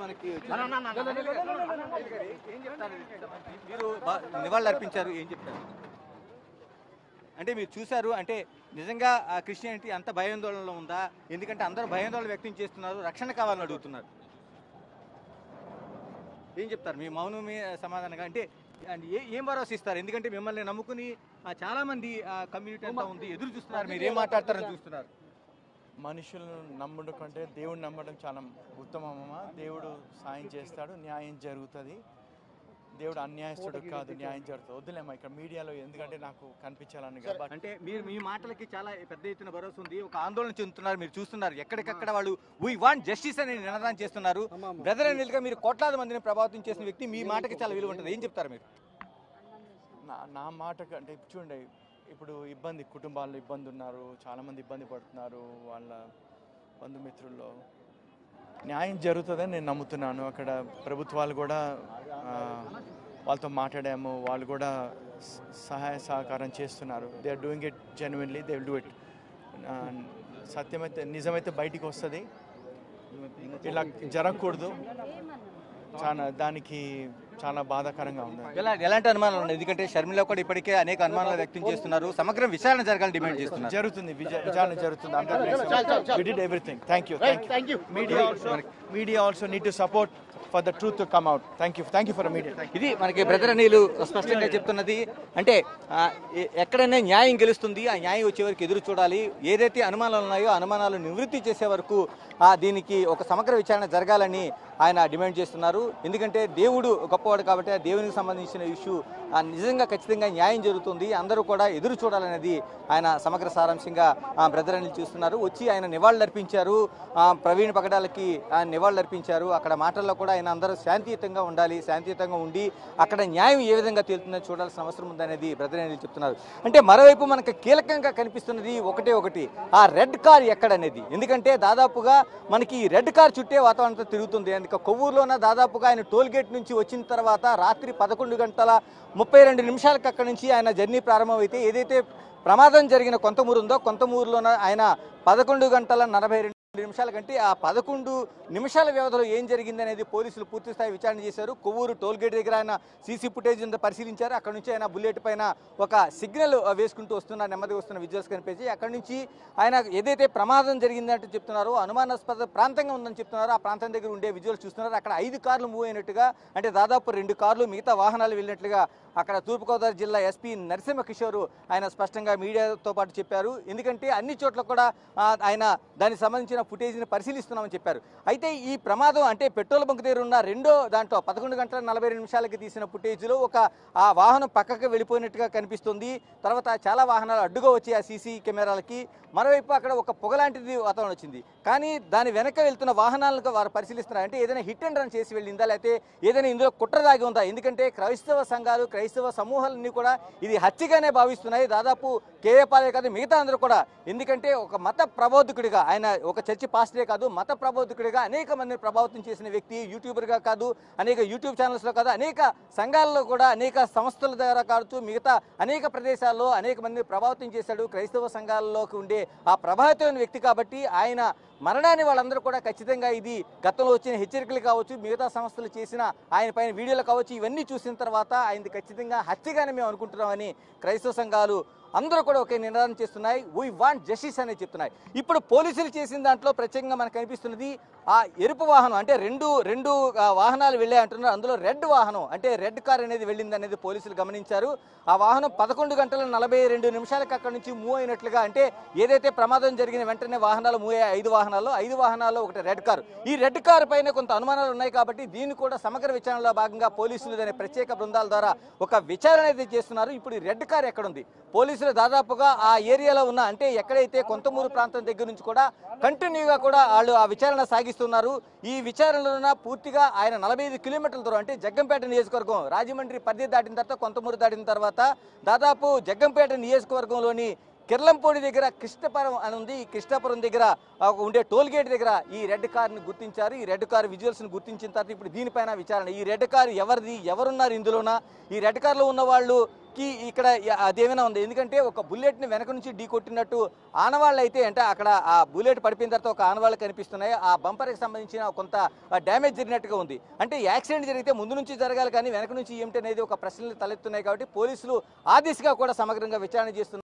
మనకి మీరు నివాళులు అర్పించారు, ఏం చెప్తారు? అంటే మీరు చూశారు, అంటే నిజంగా ఆ క్రిస్టియానిటీ అంత భయాందోళనలో ఉందా? ఎందుకంటే అందరూ భయాందోళన వ్యక్తం చేస్తున్నారు, రక్షణ కావాలని అడుగుతున్నారు. ఏం చెప్తారు మీ మౌనమే సమాధానంగా? అంటే ఏం భరోసా ఇస్తారు? ఎందుకంటే మిమ్మల్ని నమ్ముకుని చాలా మంది కమ్యూనిటీ అంతా ఉంది, ఎదురు చూస్తున్నారు, మీరు ఏం మాట్లాడతారని చూస్తున్నారు. మనుషులను నమ్మడం కంటే దేవుడు నమ్మడం చాలా ఉత్తమమా. దేవుడు సాయం చేస్తాడు, న్యాయం జరుగుతుంది. దేవుడు అన్యాయస్తుడు కాదు, న్యాయం జరుగుతుంది. వద్దులేమా ఇక్కడ మీడియాలో, ఎందుకంటే నాకు కనిపించాలని. అంటే మీరు మీ మాటలకి చాలా పెద్ద ఎత్తున భరోసా ఉంది, ఒక ఆందోళన చెందుతున్నారు, మీరు చూస్తున్నారు ఎక్కడికక్కడ వాళ్ళు వీ వాంట్ జస్టిస్ అని నినాదం చేస్తున్నారు. బ్రదర్ అనిల్గా మీరు కోట్లాది మందిని ప్రభావితం చేసిన వ్యక్తి, మీ మాటకి చాలా విలువ ఉంటుంది, ఏం చెప్తారు మీరు? నా మాట కంటే చూడండి, ఇప్పుడు కుటుంబాల్లో ఇబ్బంది ఉన్నారు, చాలామంది ఇబ్బంది పడుతున్నారు, వాళ్ళ బంధుమిత్రుల్లో న్యాయం జరుగుతుందని నేను నమ్ముతున్నాను. అక్కడ ప్రభుత్వాలు కూడా వాళ్ళతో మాట్లాడాము, వాళ్ళు కూడా సహాయ సహకారం చేస్తున్నారు. They are doing it genuinely, they will do it. సత్యమైతే నిజమైతే బయటికి వస్తుంది, ఇలా జరగకూడదు. దానికి చాలా బాధాకరంగా ఉంది. ఎలాంటి అనుమానాలు ఉన్నాయి? ఎందుకంటే షర్మిల కూడా ఇప్పటికే అనేక అనుమానాలు వ్యక్తం చేస్తున్నారు, సమగ్ర విచారణ జరగాలని డిమాండ్ చేస్తున్నారు. జరుగుతుంది, విచారణ జరుగుతుంది. We did everything. Thank you. Media also need to support for the truth to come out. Thank you for the media. ఇది మనకి బ్రదర్ అనిల్ స్పష్టంగా చెప్తున్నది. అంటే ఎక్కడైనా న్యాయం గెలుస్తుంది, ఆ న్యాయం వచ్చే వరకు ఎదురు చూడాలి. ఏదైతే అనుమానాలు ఉన్నాయో అనుమానాలు నివృత్తి చేసే వరకు దీనికి ఒక సమగ్ర విచారణ జరగాలని ఆయన డిమాండ్ చేస్తున్నారు. ఎందుకంటే దేవుడు గొప్పవాడు కాబట్టి ఆ దేవునికి సంబంధించిన ఇష్యూ నిజంగా ఖచ్చితంగా న్యాయం జరుగుతుంది, అందరూ కూడా ఎదురు చూడాలనేది ఆయన సమగ్ర సారాంశంగా బ్రదర్ అనిల్ చూస్తున్నారు. వచ్చి ఆయన నివాళులు అర్పించారు, ప్రవీణ్ పగడాలకి ఆయన నివాళులు అర్పించారు. అక్కడ మాటల్లో కూడా ఆయన అందరూ శాంతియుతంగా ఉండాలి, శాంతియుతంగా ఉండి అక్కడ న్యాయం ఏ విధంగా తేలుతుందో చూడాల్సిన అవసరం ఉందనేది బ్రదర్ అనిల్ చెప్తున్నారు. అంటే మరోవైపు మనకు కీలకంగా కనిపిస్తున్నది ఒకటి ఆ రెడ్ కార్ ఎక్కడనేది. ఎందుకంటే దాదాపుగా మనకి ఈ రెడ్ కార్ చుట్టే వాతావరణంతో తిరుగుతుంది. అందుకే కొవ్వూరులోన దాదాపుగా ఆయన టోల్ గేట్ నుంచి వచ్చిన తర్వాత రాత్రి 11:32 అక్కడి నుంచి ఆయన జర్నీ ప్రారంభమైతే ఏదైతే ప్రమాదం జరిగిన కొంతమూరు ఉందో కొంతమూరులోన ఆయన 11:42 కంటే ఆ 11 నిమిషాల వ్యవధిలో ఏం జరిగింది అనేది పోలీసులు పూర్తి స్థాయి విచారణ చేశారు. కొవ్వూరు టోల్ గేట్ దగ్గర ఆయన సీసీ ఫుటేజ్ పరిశీలించారు. అక్కడ నుంచి ఆయన బుల్లెట్ పైన ఒక సిగ్నల్ వేసుకుంటూ వస్తున్న నెమ్మదిగా వస్తున్న విజువల్స్ కనిపించి అక్కడ నుంచి ఆయన ఏదైతే ప్రమాదం జరిగిందంటే చెప్తున్నారో అనుమానాస్పద ప్రాంతంగా ఉందని చెప్తున్నారు. ఆ ప్రాంతం దగ్గర ఉండే విజువల్స్ చూస్తున్నారు. అక్కడ 5 కార్లు మూవ్ అయినట్టుగా, అంటే దాదాపు 2 కార్లు మిగతా వాహనాలు వెళ్ళినట్లుగా అక్కడ తూర్పుగోదావరి జిల్లా ఎస్పీ నరసింహ కిషోర్ ఆయన స్పష్టంగా మీడియాతో పాటు చెప్పారు. ఎందుకంటే అన్ని చోట్ల కూడా ఆయన దానికి సంబంధించిన ఫుటేజ్ని పరిశీలిస్తున్నామని చెప్పారు. అయితే ఈ ప్రమాదం అంటే పెట్రోల్ బంక్ దగ్గర ఉన్న రెండో దాంట్లో 11:42 తీసిన ఫుటేజ్లో ఆ వాహనం పక్కకు వెళ్ళిపోయినట్టుగా కనిపిస్తుంది. తర్వాత చాలా వాహనాలు అడ్డుగా వచ్చి ఆ సీసీ కెమెరాలకి మరోవైపు అక్కడ ఒక పొగలాంటిది వాతావరణం వచ్చింది. కానీ దాని వెనక వెళ్తున్న వాహనాలకు వారు పరిశీలిస్తున్నారు. అంటే ఏదైనా హిట్ అండ్ రన్ చేసి వెళ్ళిందా, లేకపోతే ఏదైనా ఇందులో కుట్ర దాగి ఉందా? ఎందుకంటే క్రైస్తవ సంఘాలు, క్రైస్తవ సమూహాలన్నీ కూడా ఇది హత్యగానే భావిస్తున్నాయి. దాదాపు కేఏ పాలే కాదు, మిగతా అందరూ కూడా. ఎందుకంటే ఒక మత ప్రబోధకుడిగా ఆయన ఒక చర్చి పాస్టరే కాదు, మత ప్రబోధకుడిగా అనేక మందిని ప్రభావితం చేసిన వ్యక్తి. యూట్యూబర్గా కాదు, అనేక యూట్యూబ్ ఛానల్స్లో కాదు, అనేక సంఘాలలో కూడా, అనేక సంస్థల ద్వారా కావచ్చు, మిగతా అనేక ప్రదేశాల్లో అనేక మందిని ప్రభావితం చేశాడు. క్రైస్తవ సంఘాలలోకి ఉండే ఆ ప్రభావితమైన వ్యక్తి కాబట్టి ఆయన మరణాన్ని వాళ్ళందరూ కూడా ఖచ్చితంగా ఇది గతంలో వచ్చిన హెచ్చరికలు కావచ్చు, మిగతా సంస్థలు చేసిన ఆయన పైన వీడియోలు కావచ్చు, ఇవన్నీ చూసిన తర్వాత ఆయనది ఖచ్చితంగా హత్యగానే మేము అనుకుంటున్నామని క్రైస్తవ సంఘాలు అందరూ కూడా ఒకే నినాదం చేస్తున్నాయి. వీ వాంట్ జస్టిస్ అనేది చెప్తున్నాయి. ఇప్పుడు పోలీసులు చేసిన దాంట్లో ప్రత్యేకంగా మనకు కనిపిస్తున్నది ఆ ఎరుపు వాహనం, అంటే రెండు వాహనాలు వెళ్ళాయి అంటున్నారు. అందులో రెడ్ వాహనం, అంటే రెడ్ కార్ అనేది వెళ్ళింది అనేది పోలీసులు గమనించారు. ఆ వాహనం 11:42 అక్కడి నుంచి మూవ్ అయినట్లుగా, అంటే ఏదైతే ప్రమాదం జరిగిన వెంటనే వాహనాలు మూవ్ అయ్యాయి 5 వాహనాల్లో ఒకటి రెడ్ కారు. ఈ రెడ్ కారు పైన కొంత అనుమానాలు ఉన్నాయి కాబట్టి దీన్ని కూడా సమగ్ర విచారణలో భాగంగా పోలీసులు దాని ప్రత్యేక బృందాల ద్వారా ఒక విచారణ అయితే చేస్తున్నారు. ఇప్పుడు ఈ రెడ్ కార్ ఎక్కడుంది? పోలీసులు దాదాపుగా ఆ ఏరియాలో ఉన్న, అంటే ఎక్కడైతే కొంతమూరు ప్రాంతం దగ్గర నుంచి కూడా కంటిన్యూగా కూడా వాళ్ళు ఆ విచారణ సాగిస్తున్నారు. ఈ విచారణలో పూర్తిగా ఆయన 45 కిలోమీటర్ల దూరం, అంటే జగ్గంపేట నియోజకవర్గం, రాజమండ్రి పరిధి దాటిన తర్వాత కొంతమూరు దాటిన తర్వాత దాదాపు జగ్గంపేట నియోజకవర్గంలోని కిర్లంపూడి దగ్గర కృష్ణపురం అని ఉంది. ఈ కృష్ణాపురం దగ్గర ఉండే టోల్ గేట్ దగ్గర ఈ రెడ్ కార్ని గుర్తించారు. ఈ రెడ్ కార్ విజువల్స్ని గుర్తించిన తర్వాత ఇప్పుడు దీనిపైన విచారణ. ఈ రెడ్ కార్ ఎవరిది, ఎవరున్నారు ఇందులోనా, ఈ రెడ్ కార్లో ఉన్న వాళ్ళకి ఇక్కడ అదేమైనా ఉంది. ఎందుకంటే ఒక బుల్లెట్ని వెనక నుంచి ఢీ కొట్టినట్టు ఆనవాళ్ళు అయితే అంటే అక్కడ ఆ బుల్లెట్ పడిపోయిన తర్వాత ఒక ఆనవాళ్ళు కనిపిస్తున్నాయి. ఆ బంపర్కి సంబంధించిన కొంత డ్యామేజ్ జరిగినట్టుగా ఉంది. అంటే యాక్సిడెంట్ జరిగితే ముందు నుంచి జరగాలి కానీ వెనక నుంచి ఏమిటనేది ఒక ప్రశ్నలు తలెత్తున్నాయి. కాబట్టి పోలీసులు ఆ దిశగా కూడా సమగ్రంగా విచారణ చేస్తున్నారు.